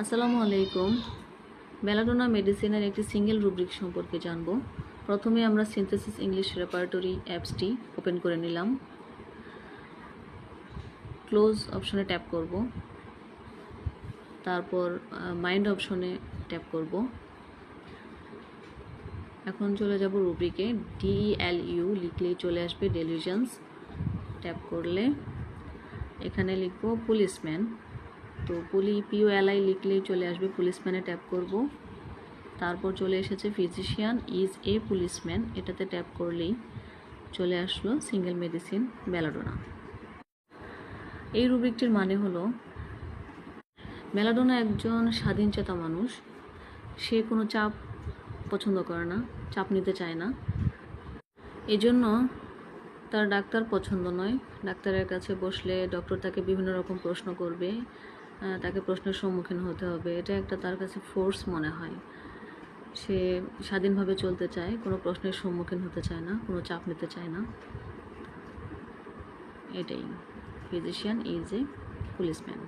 আসসালামু আলাইকুম। বেলাডোনা মেডিসিনের একটি সিঙ্গেল রুব্রিক সম্পর্কে জানব। প্রথমে আমরা সিনথেসিস ইংলিশ রেপার্টরি অ্যাপসটি ওপেন করে নিলাম। ক্লোজ অপশনে ট্যাপ করব, তারপর মাইন্ড অপশনে ট্যাপ করব। এখন চলে যাব রুব্রিকে। DELU লিখলেই চলে আসবে ডেলিউশনস। ট্যাপ করলে এখানে লিখব পুলিশম্যান। তো PULI লিখলেই চলে আসবে পুলিশম্যানে ট্যাপ করব। তারপর চলে এসেছে ফিজিশিয়ান ইজ এ পুলিশম্যান, এটাতে ট্যাপ করলেই চলে আসলো সিঙ্গেল মেডিসিন বেলাডোনা। এই রুব্রিকটির মানে হলো বেলাডোনা একজন স্বাধীনচেতা মানুষ। সে কোনো চাপ পছন্দ করে না, চাপ নিতে চায় না। এজন্য তার ডাক্তার পছন্দ নয়। ডাক্তারের কাছে বসলে ডক্টর তাকে বিভিন্ন রকম প্রশ্ন করবে, তাকে প্রশ্নের সম্মুখীন হতে হবে। এটা একটা তার কাছে ফোর্স মনে হয়। সে স্বাধীনভাবে চলতে চায়, কোনো প্রশ্নের সম্মুখীন হতে চায় না, কোনো চাপ নিতে চায় না। এটাই ফিজিশিয়ান ইজ এ পুলিশম্যান।